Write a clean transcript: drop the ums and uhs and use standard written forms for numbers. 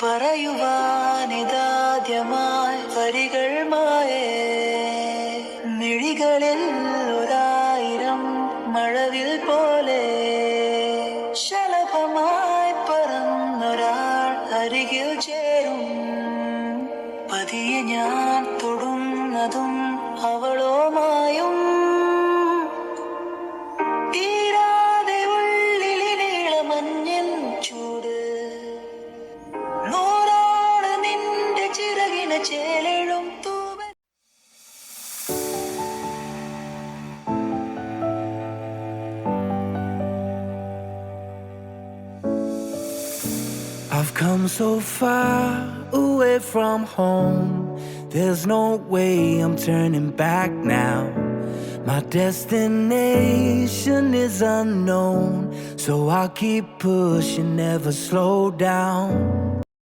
പറയുവാനിതാദ്യമായി വരികൾ മായേ മിഴികളിൽ ഒരായിരം മഴവിൽ പോലെ ശലഭമായി പറന്നൊരാൾ അരികിൽ ചേരും. പതിയെ ഞാൻ തൊടുന്നതും അവളോ മായും. തീരാതെ ഉള്ളിലിളമഞ്ഞിൻ ചൂട് നൂറാണ് നിന്റെ ചിറകിന് ചേലെഴും തൂവൽ. I've come so far away from home. There's no way I'm turning back now. My destination is unknown, so I'll keep pushing, never slow down.